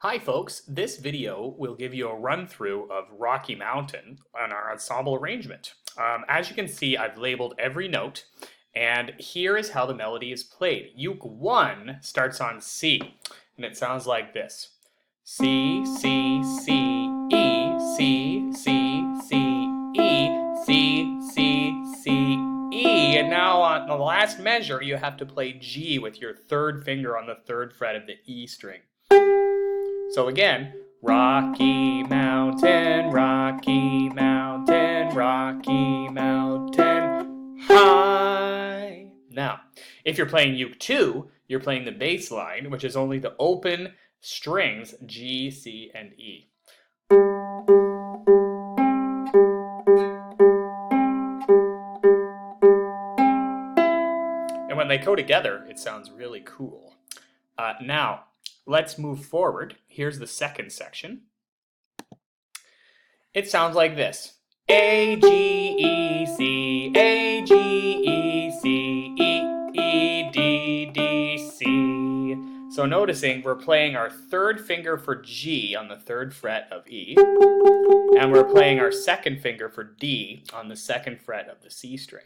Hi folks, this video will give you a run through of Rocky Mountain on our ensemble arrangement. As you can see, I've labeled every note, and here is how the melody is played. Uke 1 starts on C, and it sounds like this. C, C, C, E, C, C, C, E, C, C, C, E. And now on the last measure, you have to play G with your third finger on the third fret of the E string. So again, Rocky Mountain, Rocky Mountain, Rocky Mountain, high. Now, if you're playing Uke 2, you're playing the bass line, which is only the open strings G, C, and E. And when they go together, it sounds really cool. Now, let's move forward. Here's the second section. It sounds like this. A, G, E, C, A, G, E, C, E, E, D, D, C. So noticing we're playing our third finger for G on the third fret of E, and we're playing our second finger for D on the second fret of the C string.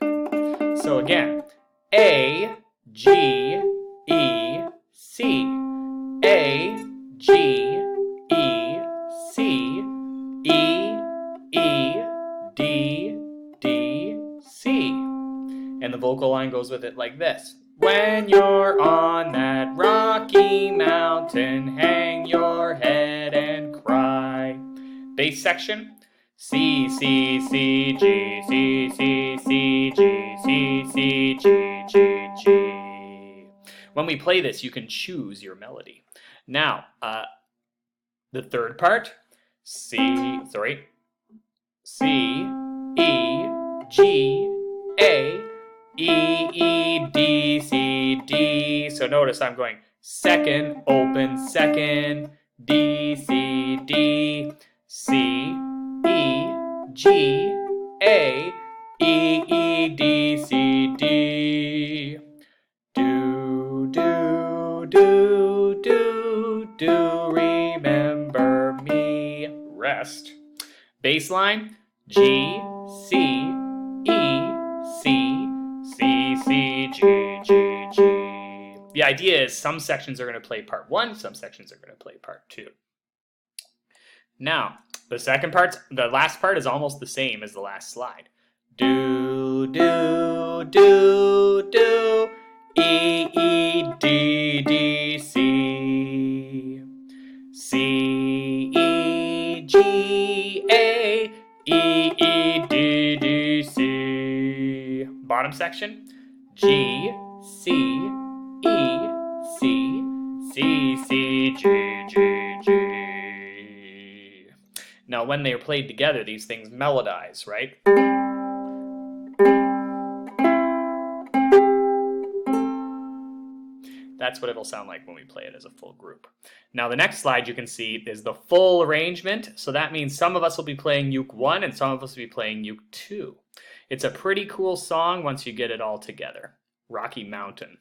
So again, A, G, E, C. A, G, E, C, E, E, D, D, C. And the vocal line goes with it like this. When you're on that rocky mountain, hang your head and cry. Bass section. C, C, C, G, C, C, C, G, C, C, G, G, G. When we play this, you can choose your melody. Now, the third part, C, E, G, A, E, E, D, C, D. So notice I'm going second, open, second, D, C, D, C, E, G, A, E, E, D, C, D. Do, do, do, do, do, remember me. Rest. Bass line, G, C, E, C, C, C, G, G, G. The idea is some sections are going to play part 1, some sections are going to play part 2. Now, the last part is almost the same as the last slide. Do, do, do, do, E, E, D, D, C, C, E, G, A, E, E, D, D, C. Bottom section, G, C, E, C, C, C, G, G, G. Now, when they are played together, these things melodize, right? That's what it'll sound like when we play it as a full group. Now the next slide you can see is the full arrangement. So that means some of us will be playing Uke 1 and some of us will be playing Uke 2. It's a pretty cool song once you get it all together. Rocky Mountain.